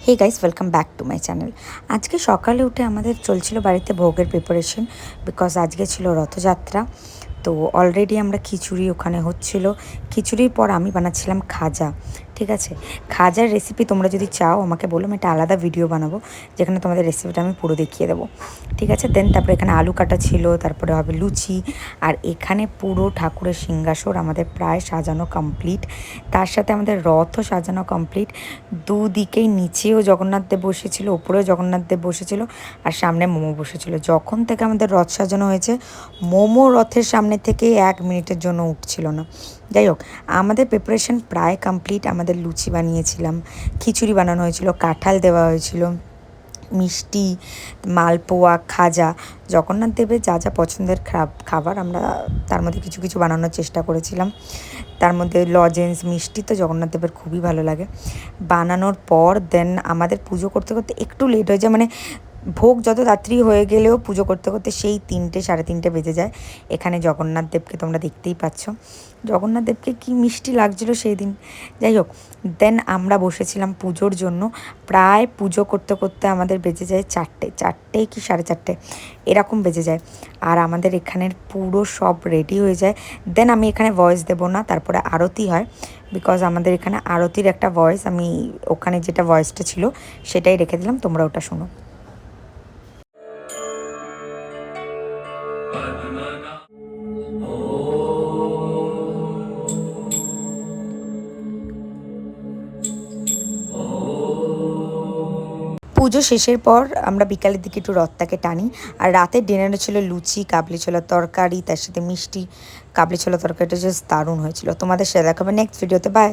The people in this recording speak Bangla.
Hey guys, welcome back to my channel. আজকে সকালে উঠে আমাদের চলছিল বাড়িতে ভোগের প্রিপারেশন, বিকজ আজকে ছিল রথযাত্রা। তো অলরেডি আমরা খিচুড়ি ওখানে হচ্ছিল। খিচুড়ির পর আমি বানাচ্ছিলাম খাজা। ঠিক আছে, খাজার রেসিপি তোমরা যদি চাও আমাকে বলো, আমি একটা আলাদা ভিডিও বানাবো যেখানে তোমাদের রেসিপিটা আমি পুরো দেখিয়ে দেবো। ঠিক আছে, দেন তারপরে এখানে আলু কাটা ছিল, তারপরে হবে লুচি, আর এখানে পুরো ঠাকুরের সিংহাসন আমাদের প্রায় সাজানো কমপ্লিট। তার সাথে আমাদের রথও সাজানো কমপ্লিট। দুদিকেই নিচেও জগন্নাথ দেব বসেছিল, ওপরেও জগন্নাথ দেব বসেছিল, আর সামনে মোমো বসেছিল। যখন থেকে আমাদের রথ সাজানো হয়েছে, মোমো রথের সামনে থেকে 1 মিনিটের জন্য উঠছিল না। যাই হোক, আমাদের প্রিপারেশন প্রায় কমপ্লিট। আমাদের লুচি বানিয়েছিলাম, খিচুড়ি বানানো হয়েছিল, কাঁঠাল দেওয়া হয়েছিল, মিষ্টি, মালপোয়া, খাজা, জগন্নাথ দেবের যা যা পছন্দের খাবার আমরা তার মধ্যে কিছু কিছু বানানোর চেষ্টা করেছিলাম। তার মধ্যে লজেন্স, মিষ্টি তো জগন্নাথ দেবের খুবই ভালো লাগে। বানানোর পর দেন আমাদের পুজো করতে করতে একটু লেট হয়ে যায়, মানে ভোগ যত রাত্রি হয়ে গেলেও পুজো করতে করতে সেই 3টে সাড়ে 3টে বেজে যায়। এখানে জগন্নাথ দেবকে তোমরা দেখতেই পাচ্ছ, জগন্নাথ দেবকে কী মিষ্টি লাগছিল সেই দিন। যাই হোক, দেন আমরা বসেছিলাম পুজোর জন্য। প্রায় পুজো করতে করতে আমাদের বেজে যায় 4টে কি 4:30 এরকম বেজে যায়। আর আমাদের এখানের পুরো সব রেডি হয়ে যায়। দেন আমি এখানে ভয়েস দেবো না, তারপরে আরতি হয়, বিকজ আমাদের এখানে আরতির একটা ভয়েস, আমি ওখানে যেটা ভয়েসটা ছিল সেটাই রেখে দিলাম, তোমরা ওটা শোনো। পুজো শেষের পর আমরা বিকালের দিকে একটু রথটাকে টানি। আর রাতের ডিনারে ছিল লুচি, কাবলি ছোলার তরকারি, তার সাথে মিষ্টি। কাবলি ছোলার তরকারিটা জাস্ট দারুণ হয়েছিল। তোমাদের সাথে দেখাবে নেক্সট ভিডিওতে। বাই।